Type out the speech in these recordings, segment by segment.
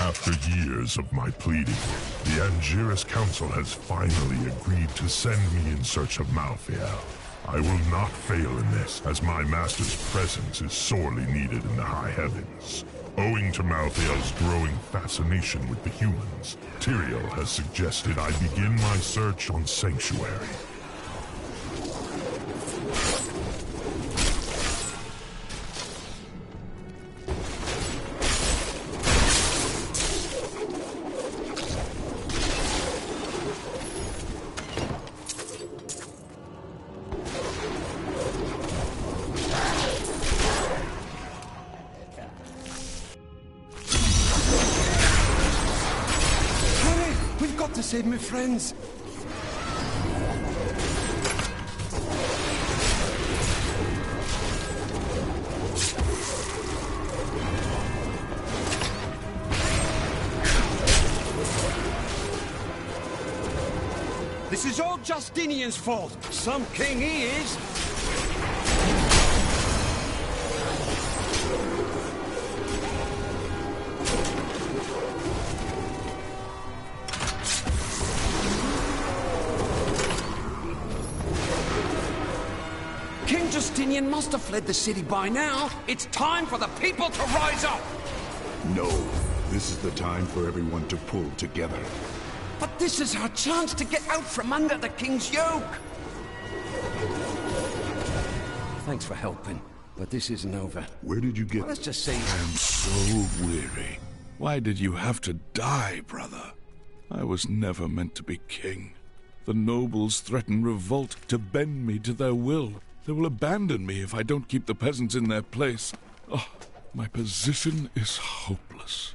After years of my pleading, the Angiris Council has finally agreed to send me in search of Malthael. I will not fail in this, as my master's presence is sorely needed in the high heavens. Owing to Malthael's growing fascination with the humans, Tyrael has suggested I begin my search on Sanctuary. Save my friends. This is all Justinian's fault. Some king he is. King Justinian must have fled the city by now. It's time for the people to rise up! No. This is the time for everyone to pull together. But this is our chance to get out from under the king's yoke! Thanks for helping, but this isn't over. Where did you get... Well, let's just say... I'm so weary. Why did you have to die, brother? I was never meant to be king. The nobles threaten revolt to bend me to their will. They will abandon me if I don't keep the peasants in their place. Oh, my position is hopeless.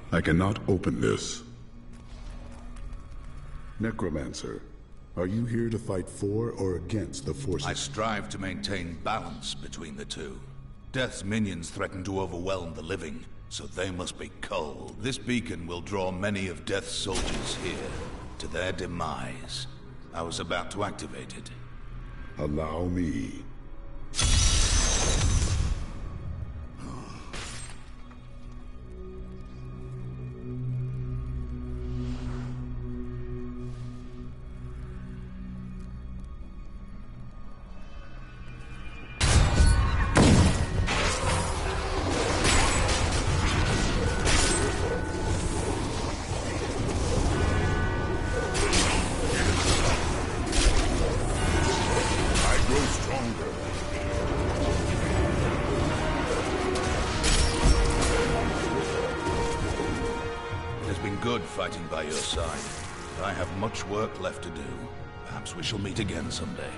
I cannot open this. Necromancer, are you here to fight for or against the forces? I strive to maintain balance between the two. Death's minions threaten to overwhelm the living, so they must be culled. This beacon will draw many of Death's soldiers here, to their demise. I was about to activate it. Allow me. Fighting by your side. But I have much work left to do. Perhaps we shall meet again someday.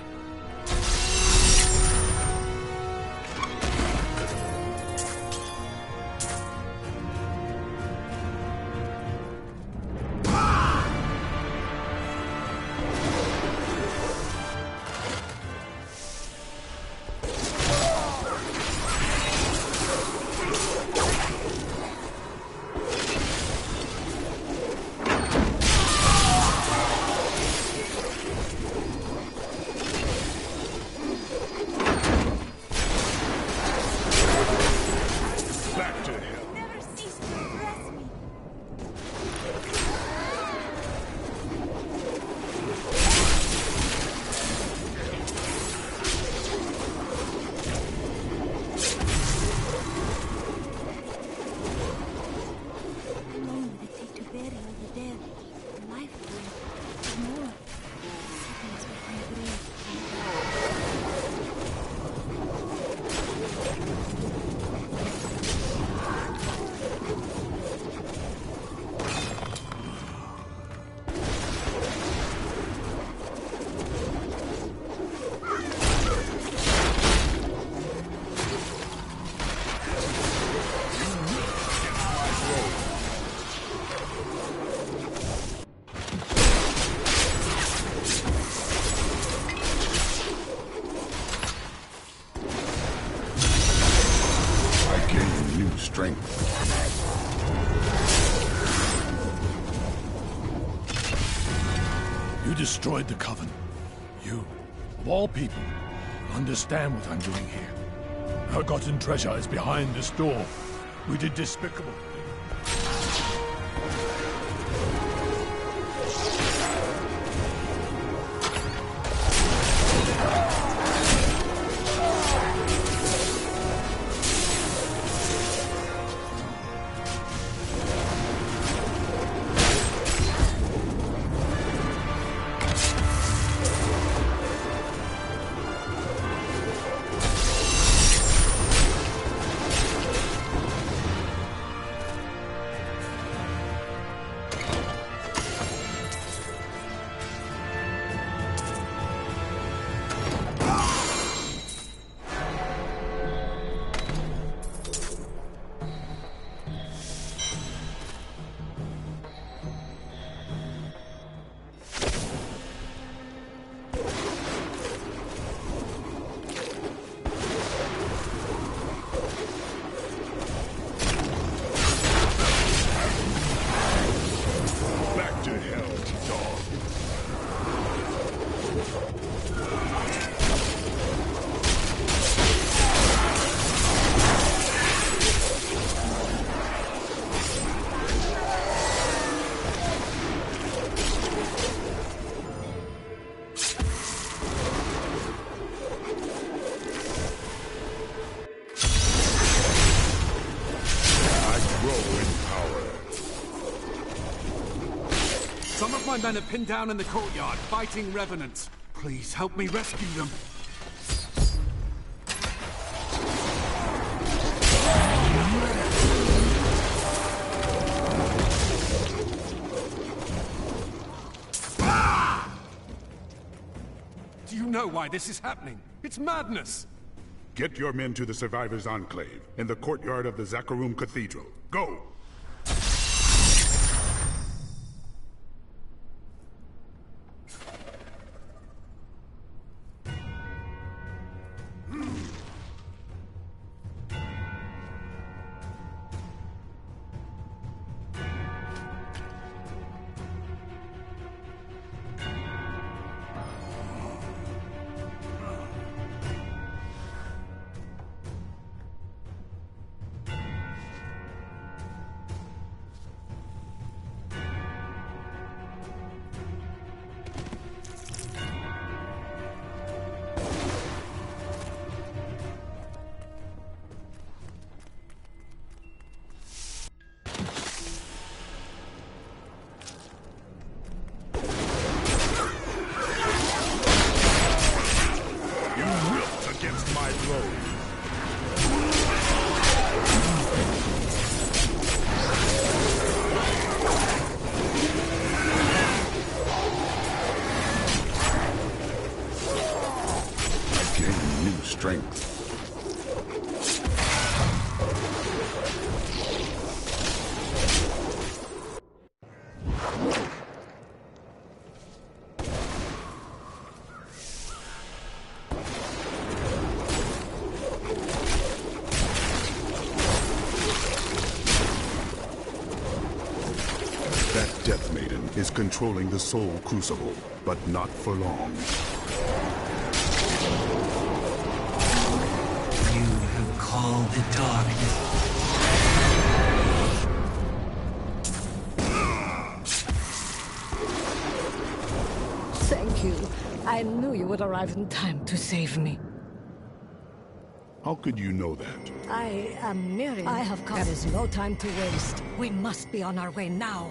destroyed the Coven. You, of all people, understand what I'm doing here. Our gotten treasure is behind this door. We did despicable things. Some of my men are pinned down in the courtyard, fighting revenants. Please help me rescue them. Do you know why this is happening? It's madness! Get your men to the Survivors' Enclave, in the courtyard of the Zakharum Cathedral. Go! Strength. That Death Maiden is controlling the Soul Crucible, but not for long. Call the darkness. Thank you. I knew you would arrive in time to save me. How could you know that? I am Miriam. I have come. There is no time to waste. We must be on our way now.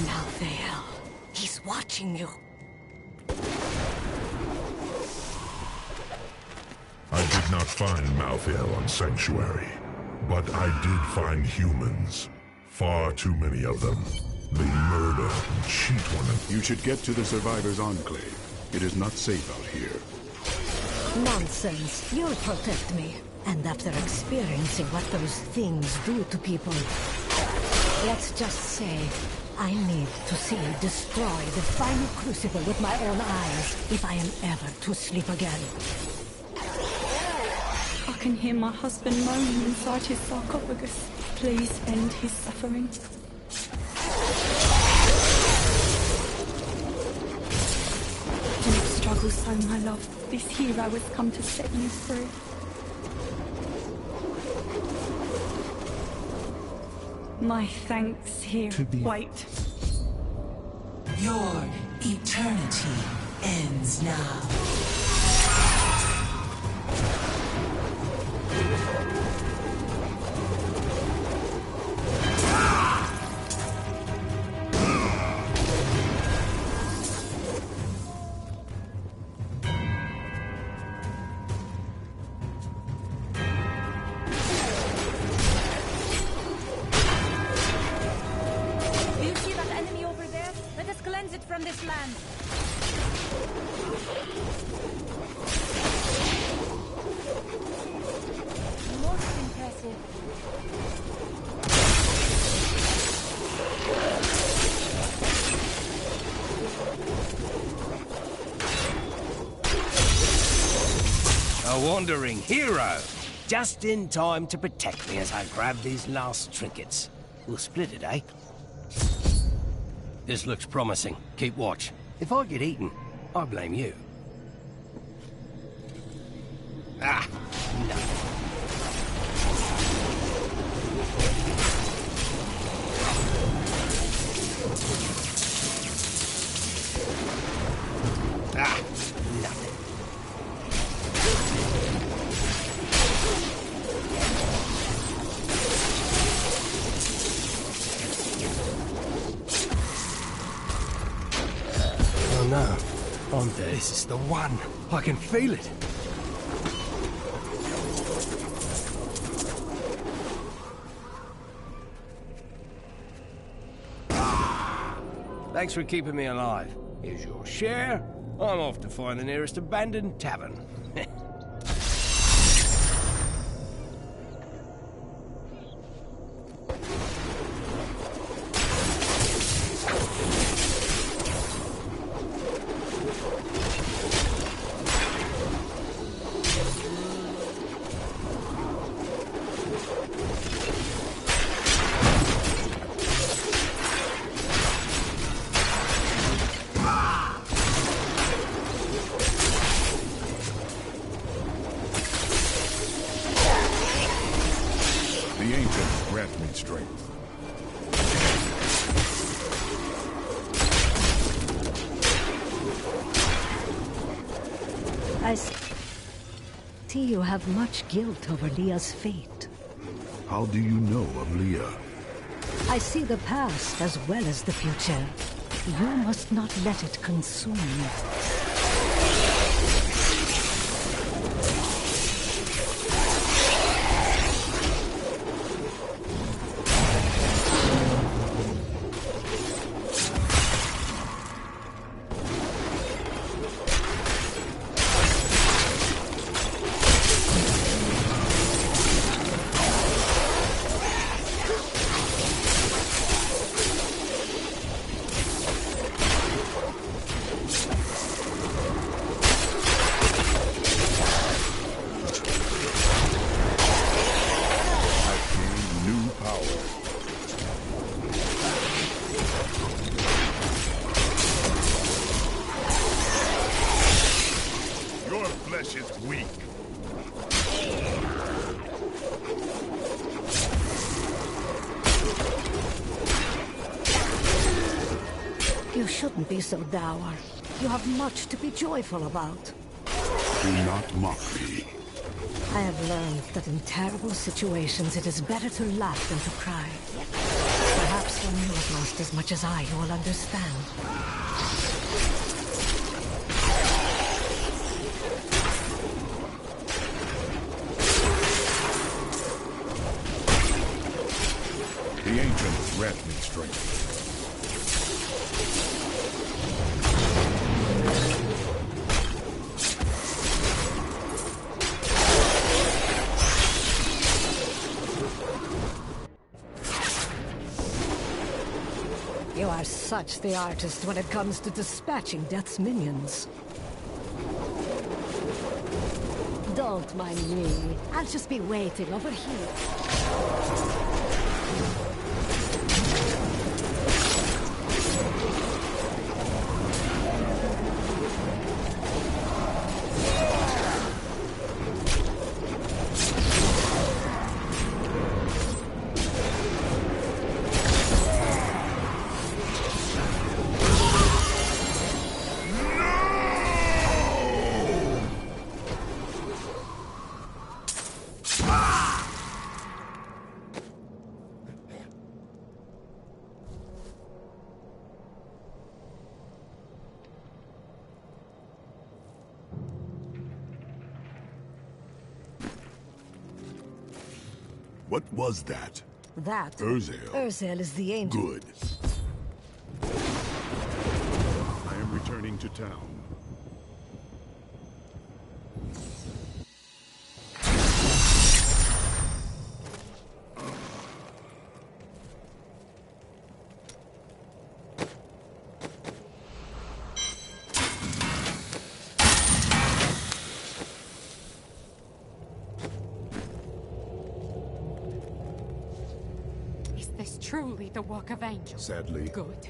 Malthael. He's watching you. I did not find Malthael on Sanctuary, but I did find humans. Far too many of them. They murder and cheat one another. You should get to the Survivors' Enclave. It is not safe out here. Nonsense. You'll protect me. And after experiencing what those things do to people, let's just say, I need to see you destroy the final crucible with my own eyes if I am ever to sleep again. I can hear my husband moaning inside his sarcophagus. please end his suffering? Don't struggle so, my love. This hero has come to set you free. My thanks here. Wait. Your eternity ends now. From this land. Most impressive. A wandering hero. Just in time to protect me as I grab these last trinkets. We'll split it, eh? This looks promising. Keep watch. If I get eaten, I blame you. Ah, no. Ah, nothing. Oh no. On there. This is the one. I can feel it. Thanks for keeping me alive. Here's your share. I'm off to find the nearest abandoned tavern. The ancients grant me strength. I see you have much guilt over Leah's fate. How do you know of Leah? I see the past as well as the future. You must not let it consume you. Is weak. You shouldn't be so dour. You have much to be joyful about. Do not mock me. I have learned that in terrible situations it is better to laugh than to cry. Perhaps when you have lost as much as I, you will understand. The ancients grant me strength. You are such the artist when it comes to dispatching Death's minions. Don't mind me. I'll just be waiting over here. What was that? That... Urzel. Urzel is the angel. Good. I am returning to town. Is this truly the work of angels? Sadly. Good.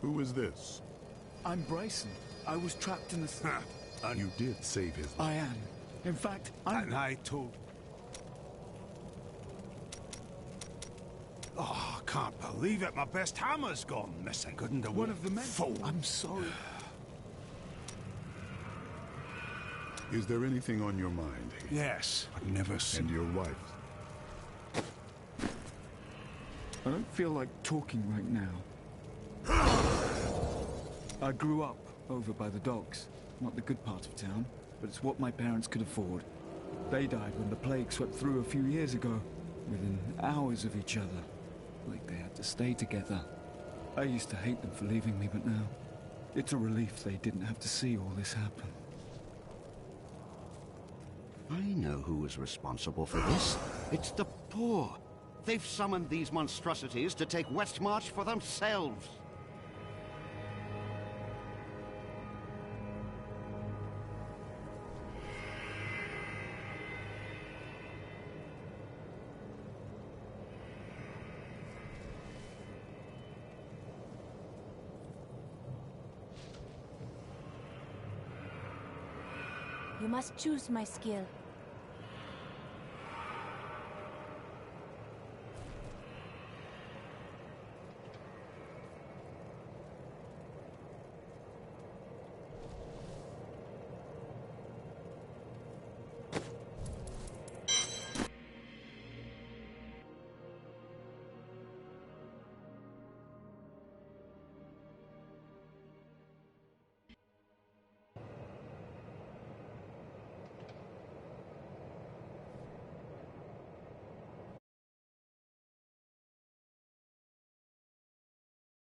Who is this? I'm Bryson. I was trapped in the... And you did save his life. I am. In fact, I'm... And I told... Oh, I can't believe it. My best hammer's gone missing. Couldn't have... One of the men. Fool. I'm sorry. Is there anything on your mind? Yes. I've never seen... And your wife? I don't feel like talking right now. I grew up over by the docks. Not the good part of town, but it's what my parents could afford. They died when the plague swept through a few years ago, within hours of each other. Like they had to stay together. I used to hate them for leaving me, but now it's a relief they didn't have to see all this happen. I know who was responsible for this. It's the poor. They've summoned these monstrosities to take Westmarch for themselves. You must choose my skill.